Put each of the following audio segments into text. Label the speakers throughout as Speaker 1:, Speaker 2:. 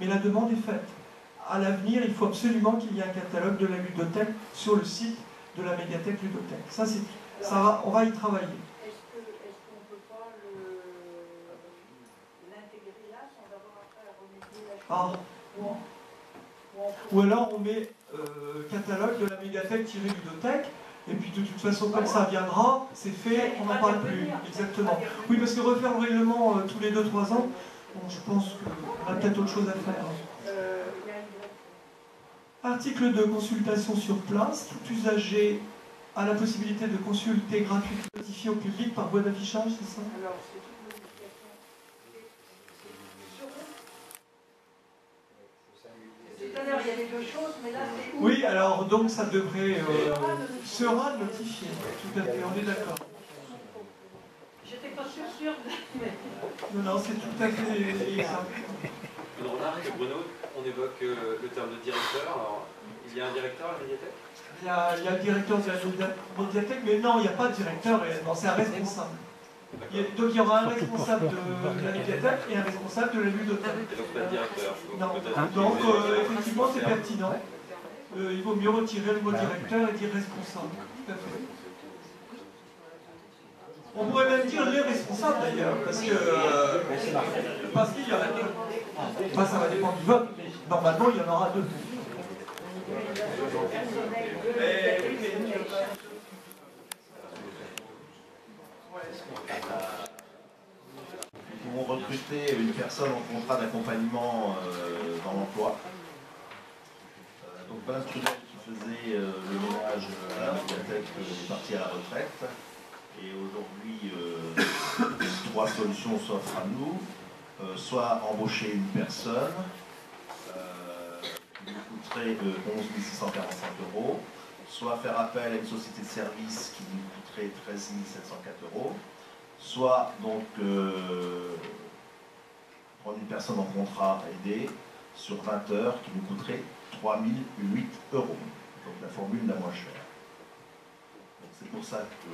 Speaker 1: mais la demande est faite. À l'avenir, il faut absolument qu'il y ait un catalogue de la ludothèque sur le site de la médiathèque ludothèque. Ça, on va y travailler.
Speaker 2: Est-ce qu'on ne peut pas l'intégrer là sans avoir après à remédier la chose?
Speaker 1: Ou alors on met catalogue de la médiathèque-ludothèque, et puis de toute façon, comme ça viendra, c'est fait, on n'en parle plus. Exactement. Oui, parce que refaire le règlement tous les 2-3 ans, bon, je pense qu'on a peut-être autre chose à faire. Article 2, consultation sur place. Tout usager a la possibilité de consulter gratuitement notifié au public par voie d'affichage, c'est ça?
Speaker 2: Alors, c'est toute modification. C'est-à-dire, il y a les deux choses, mais là, c'est où?
Speaker 1: Oui, alors donc ça devrait sera notifié. Tout à fait, on est d'accord.
Speaker 2: J'étais pas sûre.
Speaker 1: Non, c'est tout à fait exact.
Speaker 3: Une remarque, Bruno, on évoque le terme de directeur. Alors, il y a un directeur à la médiathèque?
Speaker 1: Il y a le directeur de la médiathèque, mais non, il n'y a pas de directeur réellement, c'est un responsable. Donc il y aura un responsable de la médiathèque et un responsable de la ludothèque.
Speaker 3: Et donc pas de directeur.
Speaker 1: Non, donc effectivement c'est pertinent. Il vaut mieux retirer le mot directeur et dire responsable. Tout à fait. On pourrait même dire les responsables d'ailleurs, parce qu'il y en a deux. Enfin, ça va dépendre du vote, mais normalement il y en aura deux.
Speaker 4: Nous pouvons recruter une personne en contrat d'accompagnement dans l'emploi. Donc Balain Trudel qui faisait le ménage à la médiathèque est parti à la retraite. Et aujourd'hui, 3 solutions s'offrent à nous. Soit embaucher une personne qui nous coûterait 11 645 €, soit faire appel à une société de service qui nous coûterait 13 704 €, soit donc prendre une personne en contrat aidé sur 20 heures qui nous coûterait 3 008 €. Donc la formule la moins chère. C'est pour ça que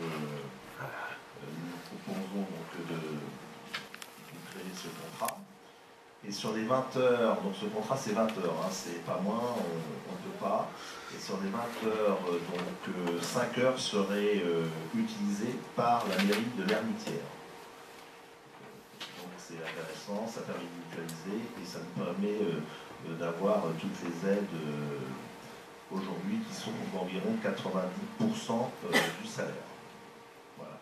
Speaker 4: nous proposons donc de créer ce contrat. Et sur les 20 heures, donc ce contrat c'est 20 heures, hein, c'est pas moins, on ne peut pas. Et sur les 20 heures, donc 5 heures seraient utilisées par la mairie de l'Hermitière. Donc c'est intéressant, ça permet de mutualiser et ça nous permet d'avoir toutes les aides aujourd'hui qui sont d'environ 90% du salaire. Voilà.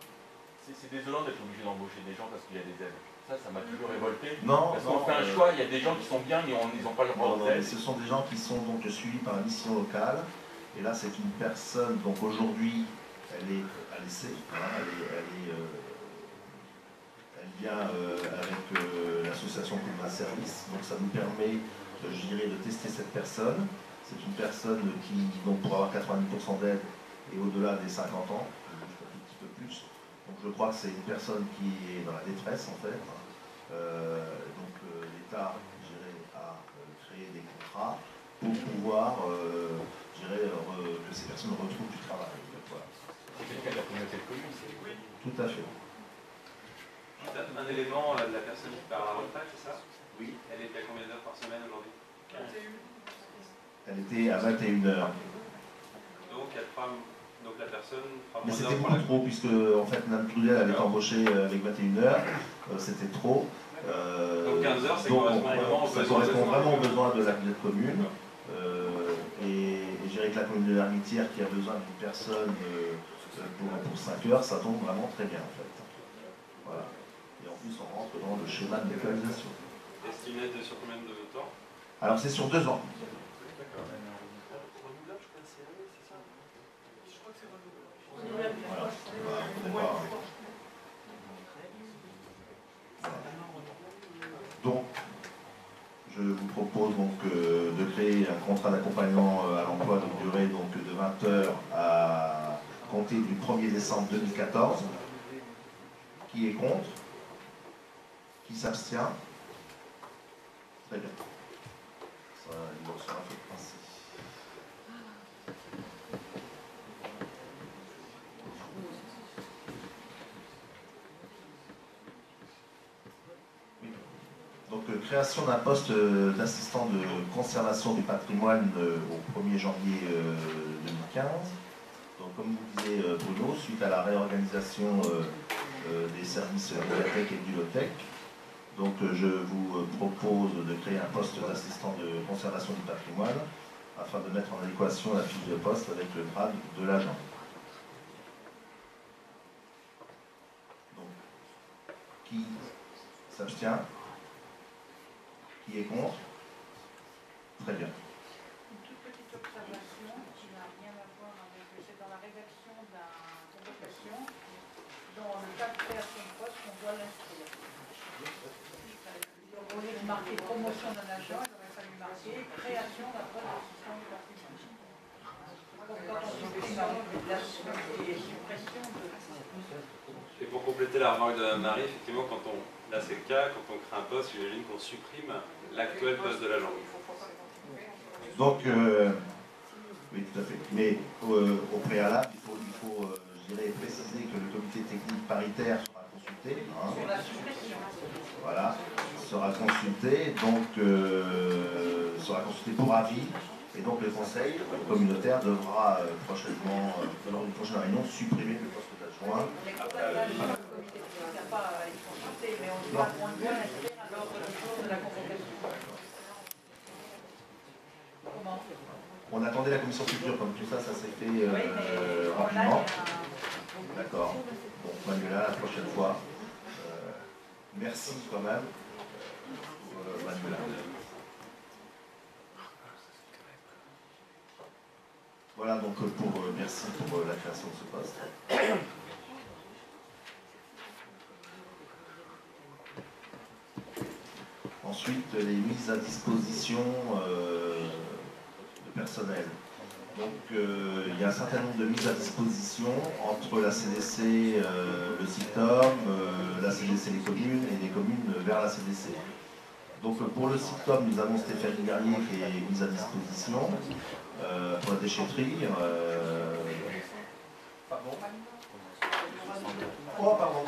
Speaker 5: C'est désolant d'être obligé d'embaucher des gens parce qu'il y a des aides. Ça m'a toujours révolté.
Speaker 4: Non,
Speaker 5: parce qu'on fait un choix, il y a des gens qui sont bien, mais ils n'ont pas le droit d'aide.
Speaker 4: Ce sont des gens qui sont donc suivis par la mission locale. Et là, c'est une personne, donc aujourd'hui, elle est à l'essai. Hein, elle vient avec l'association Commun Service. Donc ça nous permet, je dirais, de tester cette personne. C'est une personne qui, donc, pour avoir 90% d'aide et au-delà des 50 ans, juste un tout petit peu plus. Donc je crois que c'est une personne qui est dans la détresse en fait. Donc l'État, je dirais, a créé des contrats pour pouvoir, je dirais, que ces personnes retrouvent du travail. Voilà.
Speaker 5: C'est quelqu'un de la communauté de communes,
Speaker 3: oui.
Speaker 4: Tout à fait.
Speaker 3: Un élément, la personne qui part à la retraite, c'est ça?
Speaker 4: Oui.
Speaker 3: Elle était à combien d'heures par semaine aujourd'hui?
Speaker 2: 21.
Speaker 4: Elle était à 21 heures.
Speaker 3: Donc elle fera... Donc la personne fera...
Speaker 4: Mais c'était beaucoup trop, puisque en fait Mme Trudel avait été embauchée avec 21 heures, c'était trop.
Speaker 3: Donc 15 heures, ça
Speaker 4: correspond vraiment aux besoins de la communauté commune. Et je dirais que la commune de l'Hermitière qui a besoin d'une personne pour 5 heures, ça tombe vraiment très bien en fait. Voilà. Et en plus on rentre dans le schéma de mutualisation.
Speaker 3: Et c'est une aide sur combien de temps?
Speaker 4: Alors c'est sur 2 ans. Voilà. Donc, je vous propose donc de créer un contrat d'accompagnement à l'emploi de durée donc, de 20 heures à compter du 1er décembre 2014. Qui est contre? Qui s'abstient? Très bien. Ça, il en sera fait ainsi. création d'un poste d'assistant de conservation du patrimoine au 1er janvier 2015. Donc, comme vous disiez Bruno, suite à la réorganisation des services médiathèque et bibliothèque, donc je vous propose de créer un poste d'assistant de conservation du patrimoine afin de mettre en adéquation la fiche de poste avec le grade de l'agent. Donc, qui s'abstient? Qui est contre? Très bien.
Speaker 2: Une toute petite observation qui n'a rien à voir avec... C'est dans la rédaction de la convocation, dans le cas de création de poste, on doit l'inscrire. Au lieu de marquer promotion d'un agent, il aurait fallu marquer création d'un poste d'assistant du patrimoine. Quand on supprime la suppression de...
Speaker 3: Et pour compléter la remarque de Marie, effectivement, là c'est le cas, quand on crée un poste, j'imagine qu'on supprime l'actuel poste de l'agent.
Speaker 4: Donc, oui, tout à fait. Mais au préalable, il faut je dirais, préciser que le comité technique paritaire sera consulté. Hein, voilà, sera consulté, donc sera consulté pour avis. Et donc le conseil communautaire devra prochainement, lors d'une prochaine réunion, supprimer le poste d'adjoint.
Speaker 2: Le comité technique n'a pas à être consulté, mais on doit l'inscrire à l'ordre du jour de la convocation. Comment?
Speaker 4: On attendait la commission culture, comme tout ça, ça s'est fait
Speaker 2: Oui,
Speaker 4: rapidement. D'accord. Bon, Manuela, la prochaine fois. Merci quand même, Manuela. Voilà, donc merci pour la création de ce poste. Ensuite, les mises à disposition de personnel. Donc, il y a un certain nombre de mises à disposition entre la CDC, le SICTOM, la CDC les communes et les communes vers la CDC. Donc, pour le SICTOM, nous avons Stéphanie Garnier qui est mise à disposition pour la déchetterie. Oh, pardon.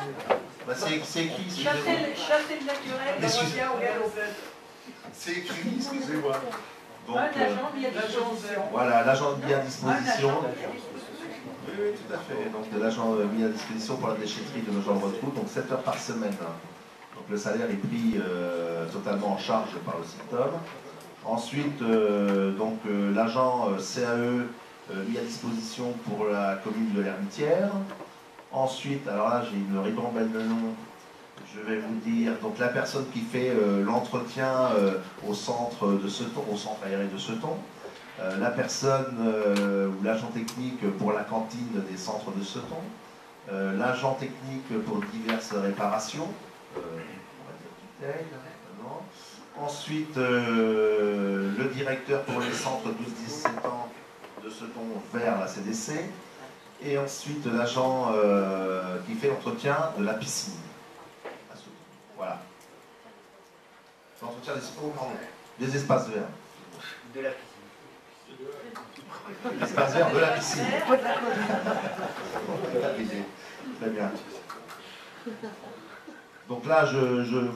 Speaker 4: Bah, c'est écrit.
Speaker 2: Chasser le naturel, le revient au galop.
Speaker 4: C'est écrit, excusez-moi. Donc,
Speaker 2: un agent mis à disposition.
Speaker 4: Voilà, l'agent mis à disposition. Oui, oui, tout à fait. Donc, de l'agent mis à disposition pour la déchetterie de nos gens de retrouve, donc 7 heures par semaine. Donc, le salaire est pris totalement en charge par le SICTOM. Ensuite, l'agent CAE mis à disposition pour la commune de l'Hermitière. Ensuite, alors là, j'ai une ribambelle de noms. Je vais vous dire, donc la personne qui fait l'entretien au centre de Seton, au centre aéré de Seton, la personne ou l'agent technique pour la cantine des centres de Seton, l'agent technique pour diverses réparations, on va dire ensuite le directeur pour les centres 12-17 ans de Seton vers la CDC, et ensuite l'agent qui fait l'entretien de la piscine. Voilà. L'entretien des espaces verts.
Speaker 6: De la piscine.
Speaker 4: L'espace vert de la piscine. Très bien. Donc là, je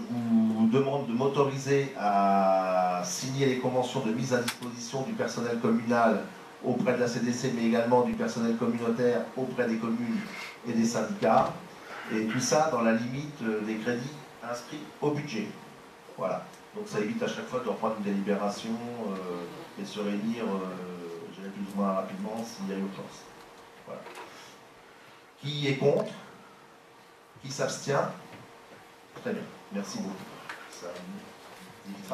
Speaker 4: vous demande de m'autoriser à signer les conventions de mise à disposition du personnel communal auprès de la CDC, mais également du personnel communautaire auprès des communes et des syndicats. Et tout ça dans la limite des crédits inscrits au budget. Voilà. Donc ça évite à chaque fois de reprendre une délibération et se réunir plus ou moins rapidement s'il y a urgence. Voilà. Qui est contre? Qui s'abstient? Très bien. Merci beaucoup. Ça évitera